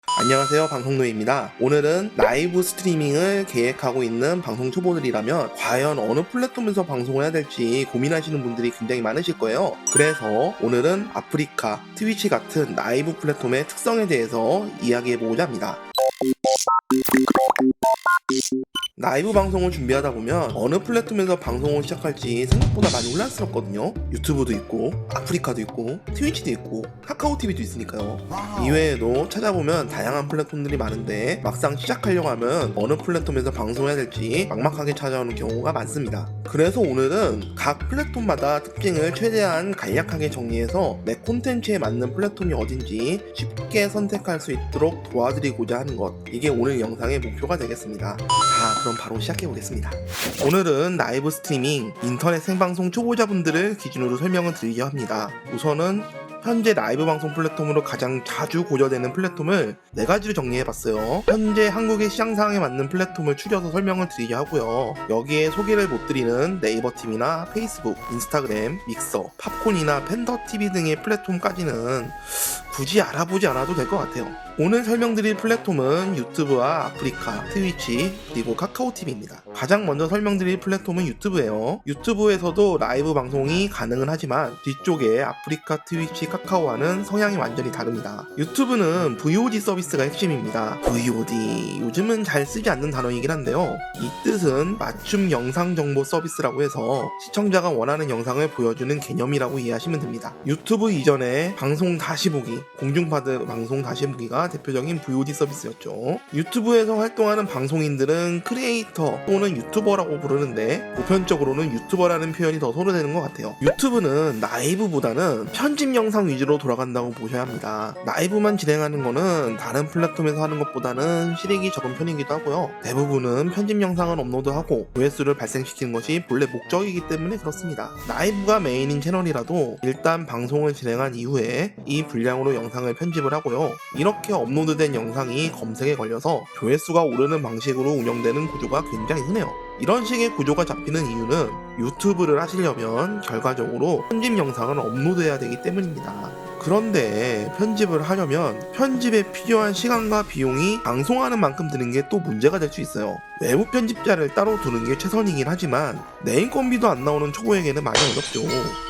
안녕하세요, 방송노입니다. 오늘은 라이브 스트리밍을 계획하고 있는 방송 초보들이라면 과연 어느 플랫폼에서 방송을 해야 될지 고민하시는 분들이 굉장히 많으실 거예요. 그래서 오늘은 아프리카, 트위치 같은 라이브 플랫폼의 특성에 대해서 이야기해보고자 합니다. 라이브 방송을 준비하다 보면 어느 플랫폼에서 방송을 시작할지 생각보다 많이 혼란스럽거든요. 유튜브도 있고, 아프리카도 있고, 트위치도 있고, 카카오TV도 있으니까요. 이외에도 찾아보면 다양한 플랫폼들이 많은데 막상 시작하려고 하면 어느 플랫폼에서 방송해야 될지 막막하게 찾아오는 경우가 많습니다. 그래서 오늘은 각 플랫폼마다 특징을 최대한 간략하게 정리해서 내 콘텐츠에 맞는 플랫폼이 어딘지 쉽게 선택할 수 있도록 도와드리고자 하는 것, 이게 오늘 영상의 목표가 되겠습니다. 자, 그럼 바로 시작해보겠습니다. 오늘은 라이브 스트리밍, 인터넷 생방송 초보자분들을 기준으로 설명을 드리려 합니다. 우선은 현재 라이브 방송 플랫폼으로 가장 자주 고려되는 플랫폼을 4가지로 정리해봤어요. 현재 한국의 시장 상황에 맞는 플랫폼을 추려서 설명을 드리려 하고요. 여기에 소개를 못 드리는 네이버TV나 페이스북, 인스타그램, 믹서, 팝콘이나 팬더TV 등의 플랫폼까지는 굳이 알아보지 않아도 될 것 같아요. 오늘 설명드릴 플랫폼은 유튜브와 아프리카, 트위치, 그리고 카카오TV입니다. 가장 먼저 설명드릴 플랫폼은 유튜브예요. 유튜브에서도 라이브 방송이 가능은 하지만 뒤쪽에 아프리카, 트위치, 카카오와는 성향이 완전히 다릅니다. 유튜브는 VOD 서비스가 핵심입니다. VOD, 요즘은 잘 쓰지 않는 단어이긴 한데요. 이 뜻은 맞춤 영상 정보 서비스라고 해서 시청자가 원하는 영상을 보여주는 개념이라고 이해하시면 됩니다. 유튜브 이전에 방송 다시 보기, 공중파드 방송 다시 보기가 대표적인 VOD 서비스였죠. 유튜브에서 활동하는 방송인들은 크리에이터 또는 유튜버라고 부르는데 보편적으로는 유튜버라는 표현이 더 손으되는 것 같아요. 유튜브는 라이브보다는 편집 영상 위주로 돌아간다고 보셔야 합니다. 라이브만 진행하는 거는 다른 플랫폼에서 하는 것보다는 실익이 적은 편이기도 하고요. 대부분은 편집 영상을 업로드하고 조회수를 발생시키는 것이 본래 목적이기 때문에 그렇습니다. 라이브가 메인인 채널이라도 일단 방송을 진행한 이후에 이 분량으로 영상을 편집을 하고요. 이렇게 업로드된 영상이 검색에 걸려서 조회수가 오르는 방식으로 운영되는 구조가 굉장히 흔해요. 이런 식의 구조가 잡히는 이유는 유튜브를 하시려면 결과적으로 편집 영상을 업로드해야 되기 때문입니다. 그런데 편집을 하려면 편집에 필요한 시간과 비용이 방송하는 만큼 드는 게 또 문제가 될 수 있어요. 외부 편집자를 따로 두는 게 최선이긴 하지만 내 인건비도 안 나오는 초보에게는 많이 어렵죠.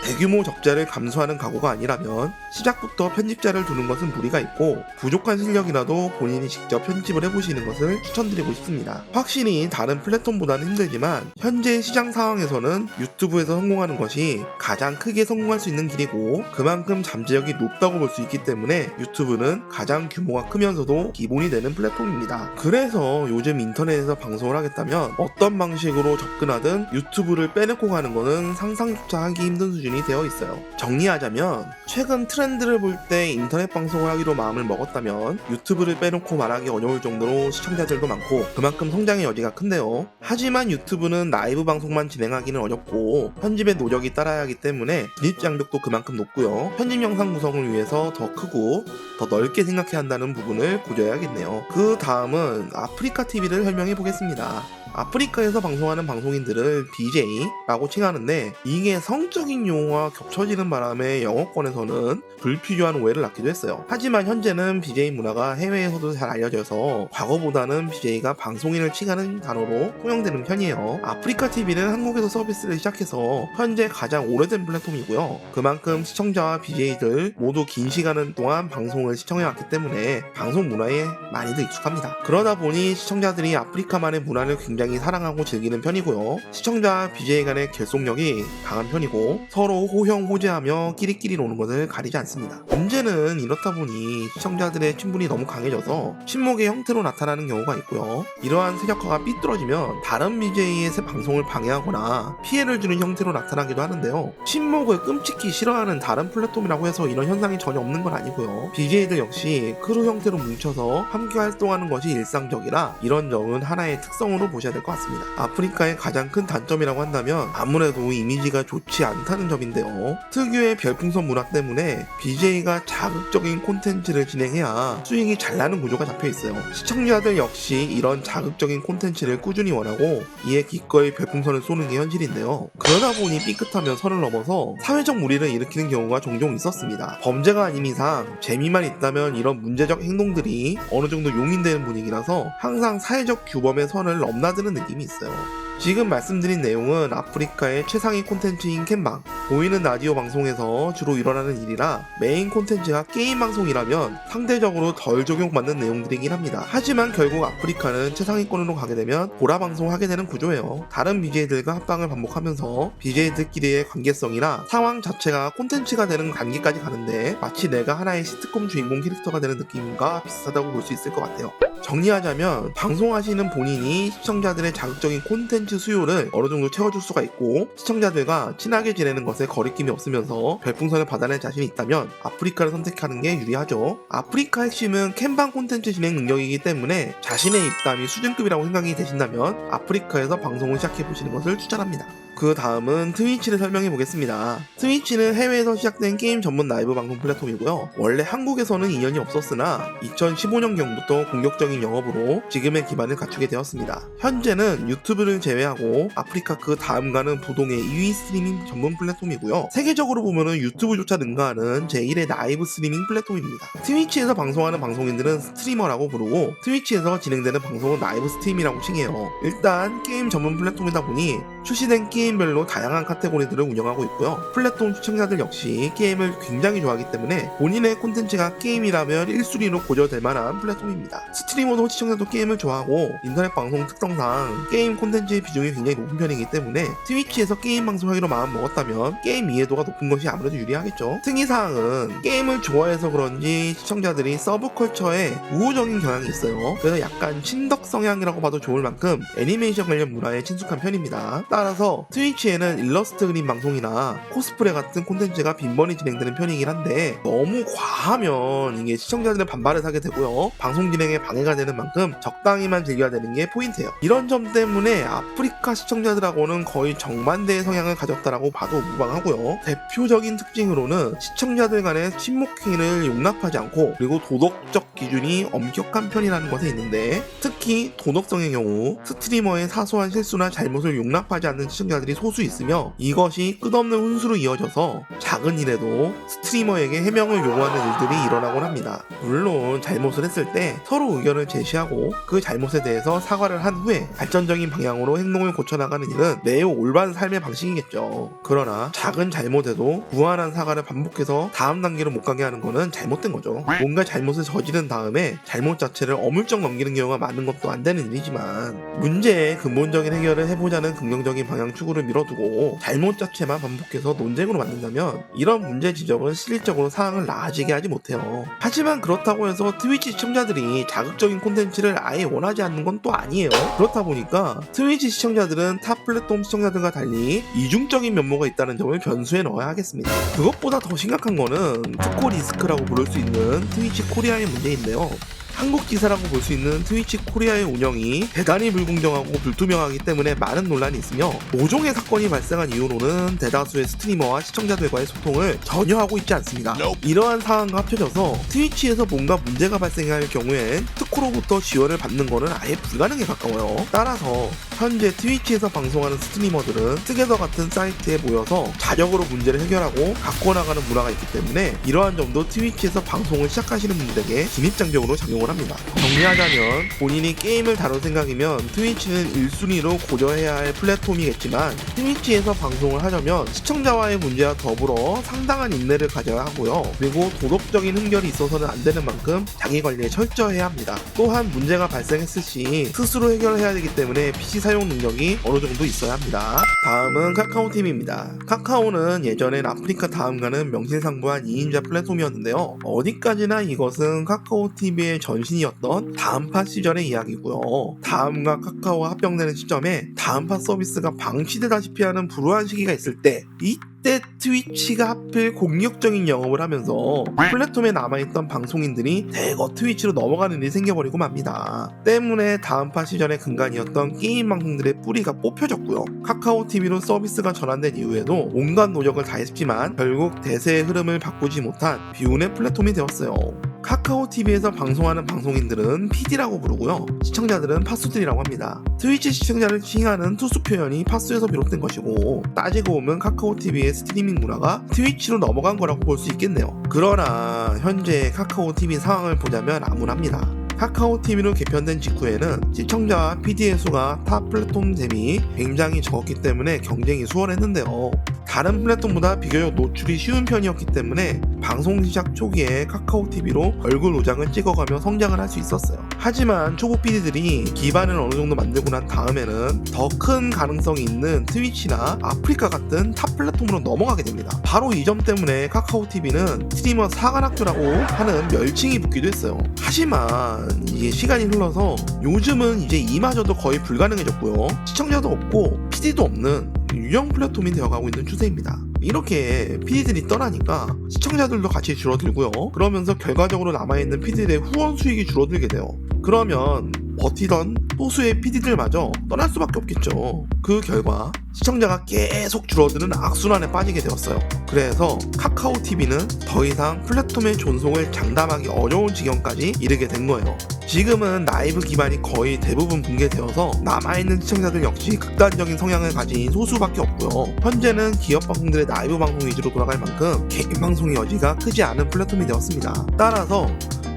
대규모 적자를 감수하는 각오가 아니라면 시작부터 편집자를 두는 것은 무리가 있고 부족한 실력이라도 본인이 직접 편집을 해보시는 것을 추천드리고 싶습니다. 확실히 다른 플랫폼보다는 힘들지만 현재 시장 상황에서는 유튜브에서 성공하는 것이 가장 크게 성공할 수 있는 길이고 그만큼 잠재력이 높다고 볼 수 있기 때문에 유튜브는 가장 규모가 크면서도 기본이 되는 플랫폼입니다. 그래서 요즘 인터넷에서 방송을 하겠다면 어떤 방식으로 접근하든 유튜브를 빼놓고 가는 것은 상상조차 하기 힘든 수준이 되어 있어요. 정리하자면 최근 트렌드를 볼 때 인터넷 방송을 하기로 마음을 먹었다면 유튜브를 빼놓고 말하기 어려울 정도로 시청자들도 많고 그만큼 성장의 여지가 큰데요. 하지만 유튜브는 라이브 방송만 진행하기는 어렵고 편집의 노력이 따라야 하기 때문에 진입 장벽도 그만큼 높고요. 편집 영상 구성을 위해서 더 크고 더 넓게 생각해야 한다는 부분을 고려해야겠네요. 그 다음은 아프리카 TV를 설명해 보겠습니다. 아프리카에서 방송하는 방송인들을 BJ라고 칭하는데 이게 성적인 용어와 겹쳐지는 바람에 영어권에서는 불필요한 오해를 낳기도 했어요. 하지만 현재는 BJ 문화가 해외에서도 잘 알려져서 과거보다는 BJ가 방송인을 칭하는 단어로 통용되는 편이에요. 아프리카 TV는 한국에서 서비스를 시작해서 현재 가장 오래된 플랫폼이고요. 그만큼 시청자와 BJ들 모두 긴 시간 동안 방송을 시청해왔기 때문에 방송 문화에 많이들 익숙합니다. 그러다 보니 시청자들이 아프리카만의 문화를 굉장히 사랑하고 즐기는 편이고요. 시청자와 BJ 간의 결속력이 강한 편이고 서로 호형호재하며 끼리끼리 노는 것을 가리지 않습니다. 문제는 이렇다 보니 시청자들의 친분이 너무 강해져서 친목의 형태로 나타나는 경우가 있고요. 이러한 세력화가 삐뚤어지면 다른 BJ의 방송을 방해하거나 피해를 주는 형태로 나타나기도 하는데요. 친목을 끔찍히 싫어하는 다른 플랫폼이라고 해서 이런 현상이 전혀 없는 건 아니고요. BJ들 역시 크루 형태로 뭉쳐서 함께 활동하는 것이 일상적이라 이런 점은 하나의 특성으로 보셔야 될 것 같습니다. 아프리카의 가장 큰 단점이라고 한다면 아무래도 이미지가 좋지 않다는 점인데요. 특유의 별풍선 문화 때문에 BJ가 자극적인 콘텐츠를 진행해야 수익이 잘 나는 구조가 잡혀 있어요. 시청자들 역시 이런 자극적인 콘텐츠를 꾸준히 원하고 이에 기꺼이 별풍선을 쏘는 게 현실인데요. 그러다 보니 삐끗하면 선을 넘어서 사회적 무리를 일으키는 경우가 종종 있었습니다. 범죄가 아닌 이상 재미만 있다면 이런 문제적 행동들이 어느 정도 용인되는 분위기라서 항상 사회적 규범의 선을 넘나드는 느낌이 있어요. 지금 말씀드린 내용은 아프리카의 최상위 콘텐츠인 캠방, 보이는 라디오 방송에서 주로 일어나는 일이라 메인 콘텐츠가 게임 방송이라면 상대적으로 덜 적용받는 내용들이긴 합니다. 하지만 결국 아프리카는 최상위권으로 가게 되면 보라 방송을 하게 되는 구조예요. 다른 BJ들과 합방을 반복하면서 BJ들끼리의 관계성이나 상황 자체가 콘텐츠가 되는 단계까지 가는데 마치 내가 하나의 시트콤 주인공 캐릭터가 되는 느낌과 비슷하다고 볼 수 있을 것 같아요. 정리하자면 방송하시는 본인이 시청자들의 자극적인 콘텐츠 수요를 어느 정도 채워줄 수가 있고 시청자들과 친하게 지내는 것에 거리낌이 없으면서 별풍선을 받아낼 자신이 있다면 아프리카를 선택하는 게 유리하죠. 아프리카 핵심은 캠방 콘텐츠 진행 능력이기 때문에 자신의 입담이 수준급이라고 생각이 되신다면 아프리카에서 방송을 시작해보시는 것을 추천합니다. 그 다음은 트위치를 설명해 보겠습니다. 트위치는 해외에서 시작된 게임 전문 라이브 방송 플랫폼이고요. 원래 한국에서는 인연이 없었으나 2015년경부터 공격적인 영업으로 지금의 기반을 갖추게 되었습니다. 현재는 유튜브를 제외하고 아프리카 그 다음가는 부동의 2위 스트리밍 전문 플랫폼이고요. 세계적으로 보면은 유튜브조차 능가하는 제1의 라이브 스트리밍 플랫폼입니다. 트위치에서 방송하는 방송인들은 스트리머라고 부르고 트위치에서 진행되는 방송은 라이브 스트림이라고 칭해요. 일단 게임 전문 플랫폼이다 보니 출시된 게임별로 다양한 카테고리들을 운영하고 있고요. 플랫폼 시청자들 역시 게임을 굉장히 좋아하기 때문에 본인의 콘텐츠가 게임이라면 1순위로 고려될 만한 플랫폼입니다. 스트리머도 시청자도 게임을 좋아하고 인터넷 방송 특성상 게임 콘텐츠의 비중이 굉장히 높은 편이기 때문에 트위치에서 게임 방송하기로 마음 먹었다면 게임 이해도가 높은 것이 아무래도 유리하겠죠. 특이사항은 게임을 좋아해서 그런지 시청자들이 서브컬처에 우호적인 경향이 있어요. 그래서 약간 친덕 성향이라고 봐도 좋을 만큼 애니메이션 관련 문화에 친숙한 편입니다. 따라서 트위치에는 일러스트 그림 방송이나 코스프레 같은 콘텐츠가 빈번히 진행되는 편이긴 한데 너무 과하면 이게 시청자들의 반발을 사게 되고요. 방송 진행에 방해가 되는 만큼 적당히만 즐겨야 되는 게 포인트예요. 이런 점 때문에 아프리카 시청자들하고는 거의 정반대의 성향을 가졌다라고 봐도 무방하고요. 대표적인 특징으로는 시청자들 간의 친목행위를 용납하지 않고 그리고 도덕적 기준이 엄격한 편이라는 것에 있는데 특히 도덕성의 경우 스트리머의 사소한 실수나 잘못을 용납하지 않는 시청자들이 소수 있으며 이것이 끝없는 훈수로 이어져서 작은 일에도 스트리머에게 해명을 요구하는 일들이 일어나곤 합니다. 물론 잘못을 했을 때 서로 의견을 제시하고 그 잘못에 대해서 사과를 한 후에 발전적인 방향으로 행동을 고쳐나가는 일은 매우 올바른 삶의 방식이겠죠. 그러나 작은 잘못에도 무한한 사과를 반복해서 다음 단계로 못 가게 하는 것은 잘못된 거죠. 뭔가 잘못을 저지른 다음에 잘못 자체를 어물쩍 넘기는 경우가 많은 것도 안 되는 일이지만 문제의 근본적인 해결을 해보자는 긍정적인 방향 추구를 밀어두고 잘못 자체만 반복해서 논쟁으로 만든다면 이런 문제 지적은 실질적으로 상황을 나아지게 하지 못해요. 하지만 그렇다고 해서 트위치 시청자들이 자극적인 콘텐츠를 아예 원하지 않는 건 또 아니에요. 그렇다 보니까 트위치 시청자들은 타 플랫폼 시청자들과 달리 이중적인 면모가 있다는 점을 변수에 넣어야 하겠습니다. 그것보다 더 심각한 거는 특고 리스크라고 부를 수 있는 트위치 코리아의 문제인데요. 한국 기사라고 볼 수 있는 트위치 코리아의 운영이 대단히 불공정하고 불투명하기 때문에 많은 논란이 있으며 모종의 사건이 발생한 이후로는 대다수의 스트리머와 시청자들과의 소통을 전혀 하고 있지 않습니다. 이러한 상황과 합쳐져서 트위치에서 뭔가 문제가 발생할 경우엔 특코로부터 지원을 받는 것은 아예 불가능에 가까워요. 따라서 현재 트위치에서 방송하는 스트리머들은 트게더 같은 사이트에 모여서 자력으로 문제를 해결하고 갖고 나가는 문화가 있기 때문에 이러한 점도 트위치에서 방송을 시작하시는 분들에게 진입장벽으로 작용을 합니다. 정리하자면 본인이 게임을 다룰 생각이면 트위치는 1순위로 고려해야 할 플랫폼이겠지만 트위치에서 방송을 하려면 시청자와의 문제와 더불어 상당한 인내를 가져야 하고요. 그리고 도덕적인 흠결이 있어서는 안 되는 만큼 자기 관리에 철저해야 합니다. 또한 문제가 발생했을 시 스스로 해결해야 되기 때문에 PC 사용 능력이 어느 정도 있어야 합니다. 다음은 카카오TV입니다. 카카오는 예전엔 아프리카 다음가는 명실상부한 2인자 플랫폼이었는데요. 어디까지나 이것은 카카오TV의 전신이었던 다음파 시절의 이야기고요. 다음과 카카오가 합병되는 시점에 다음파 서비스가 방치되다시피 하는 불우한 시기가 있을 때 이때 이때 트위치가 하필 공격적인 영업을 하면서 플랫폼에 남아있던 방송인들이 대거 트위치로 넘어가는 일이 생겨버리고 맙니다. 때문에 다음파 시절의 근간이었던 게임 방송들의 뿌리가 뽑혀졌고요. 카카오TV로 서비스가 전환된 이후에도 온갖 노력을 다했지만 결국 대세의 흐름을 바꾸지 못한 비운의 플랫폼이 되었어요. 카카오TV에서 방송하는 방송인들은 PD라고 부르고요. 시청자들은 파수들이라고 합니다. 트위치 시청자를 칭하는 투수 표현이 파수에서 비롯된 것이고 따지고 보면 카카오TV의 스트리밍 문화가 트위치로 넘어간 거라고 볼 수 있겠네요. 그러나 현재 카카오TV 상황을 보자면 암울합니다. 카카오TV로 개편된 직후에는 시청자와 PD의 수가 타 플랫폼 대비 굉장히 적었기 때문에 경쟁이 수월했는데요. 다른 플랫폼보다 비교적 노출이 쉬운 편이었기 때문에 방송 시작 초기에 카카오TV로 얼굴 도장을 찍어가며 성장을 할 수 있었어요. 하지만 초보 PD들이 기반을 어느 정도 만들고 난 다음에는 더 큰 가능성이 있는 트위치나 아프리카 같은 탑 플랫폼으로 넘어가게 됩니다. 바로 이 점 때문에 카카오TV는 스트리머 사관학교라고 하는 멸칭이 붙기도 했어요. 하지만 이게 시간이 흘러서 요즘은 이제 이마저도 거의 불가능해졌고요. 시청자도 없고 PD도 없는 유형 플랫폼이 되어가고 있는 추세입니다. 이렇게 PD들이 떠나니까 시청자들도 같이 줄어들고요. 그러면서 결과적으로 남아있는 PD들의 후원 수익이 줄어들게 돼요. 그러면 버티던 소수의 PD들마저 떠날 수밖에 없겠죠. 그 결과 시청자가 계속 줄어드는 악순환에 빠지게 되었어요. 그래서 카카오TV는 더 이상 플랫폼의 존속을 장담하기 어려운 지경까지 이르게 된 거예요. 지금은 라이브 기반이 거의 대부분 붕괴되어서 남아있는 시청자들 역시 극단적인 성향을 가진 소수밖에 없고요. 현재는 기업 방송들의 라이브 방송 위주로 돌아갈 만큼 개인 방송의 여지가 크지 않은 플랫폼이 되었습니다. 따라서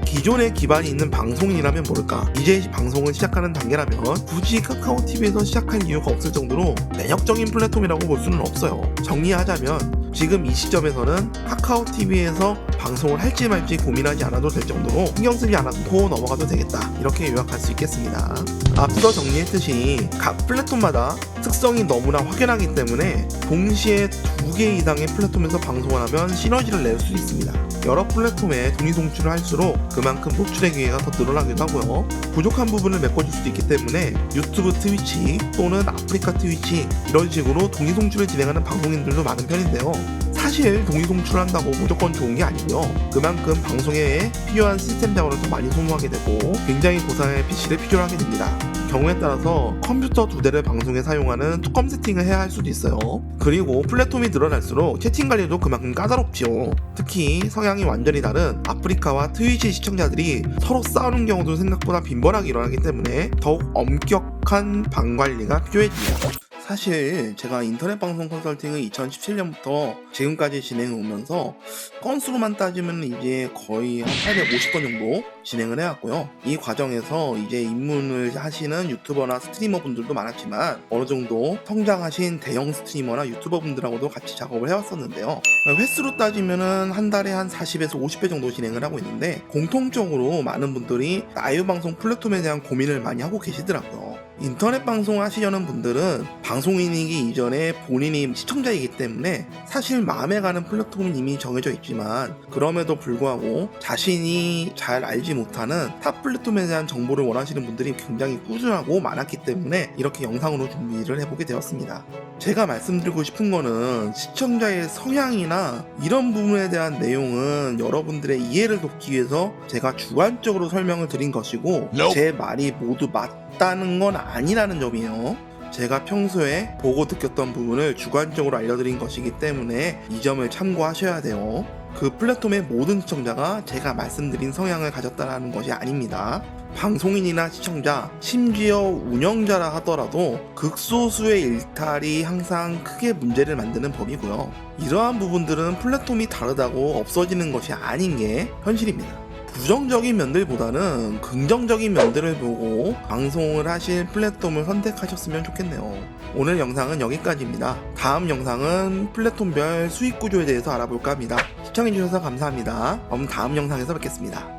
기존에 기반이 있는 방송인이라면 모를까 이제 방송을 시작하는 단계라면 굳이 카카오TV에서 시작할 이유가 없을 정도로 매력적인 플랫폼이라고 볼 수는 없어요. 정리하자면 지금 이 시점에서는 카카오TV에서 방송을 할지 말지 고민하지 않아도 될 정도로 신경 쓰지 않고 넘어가도 되겠다, 이렇게 요약할 수 있겠습니다. 앞서 정리했듯이 각 플랫폼마다 특성이 너무나 확연하기 때문에 동시에 2개 이상의 플랫폼에서 방송을 하면 시너지를 낼 수 있습니다. 여러 플랫폼에 동시송출을 할수록 그만큼 노출의 기회가 더 늘어나기도 하고요. 부족한 부분을 메꿔줄 수도 있기 때문에 유튜브 트위치 또는 아프리카 트위치 이런 식으로 동시송출을 진행하는 방송인들도 많은 편인데요. 사실 동시송출을 한다고 무조건 좋은 게 아니고요. 그만큼 방송에 필요한 시스템 자원을 더 많이 소모하게 되고 굉장히 고사의 PC를 필요로 하게 됩니다. 경우에 따라서 컴퓨터 2대를 방송에 사용하는 투컴 세팅을 해야 할 수도 있어요. 그리고 플랫폼이 늘어날수록 채팅 관리도 그만큼 까다롭지요. 특히 성향이 완전히 다른 아프리카와 트위치 시청자들이 서로 싸우는 경우도 생각보다 빈번하게 일어나기 때문에 더욱 엄격한 방 관리가 필요해집니다. 사실 제가 인터넷 방송 컨설팅을 2017년부터 지금까지 진행해 오면서 건수로만 따지면 이제 거의 한 850건 정도 진행을 해왔고요. 이 과정에서 이제 입문을 하시는 유튜버나 스트리머 분들도 많았지만 어느 정도 성장하신 대형 스트리머나 유튜버 분들하고도 같이 작업을 해왔었는데요. 횟수로 따지면은 한 달에 한 40에서 50회 정도 진행을 하고 있는데 공통적으로 많은 분들이 라이브 방송 플랫폼에 대한 고민을 많이 하고 계시더라고요. 인터넷 방송 하시려는 분들은 방송인이기 이전에 본인이 시청자이기 때문에 사실 마음에 가는 플랫폼은 이미 정해져 있지만 그럼에도 불구하고 자신이 잘 알지 못하는 탑 플랫폼에 대한 정보를 원하시는 분들이 굉장히 꾸준하고 많았기 때문에 이렇게 영상으로 준비를 해보게 되었습니다. 제가 말씀드리고 싶은 거는 시청자의 성향이나 이런 부분에 대한 내용은 여러분들의 이해를 돕기 위해서 제가 주관적으로 설명을 드린 것이고 제 말이 모두 맞다는 건 아니라는 점이에요. 제가 평소에 보고 느꼈던 부분을 주관적으로 알려드린 것이기 때문에 이 점을 참고하셔야 돼요. 그 플랫폼의 모든 시청자가 제가 말씀드린 성향을 가졌다는 것이 아닙니다. 방송인이나 시청자, 심지어 운영자라 하더라도 극소수의 일탈이 항상 크게 문제를 만드는 법이고요. 이러한 부분들은 플랫폼이 다르다고 없어지는 것이 아닌 게 현실입니다. 부정적인 면들보다는 긍정적인 면들을 보고 방송을 하실 플랫폼을 선택하셨으면 좋겠네요. 오늘 영상은 여기까지입니다. 다음 영상은 플랫폼별 수익 구조에 대해서 알아볼까 합니다. 시청해주셔서 감사합니다. 그럼 다음 영상에서 뵙겠습니다.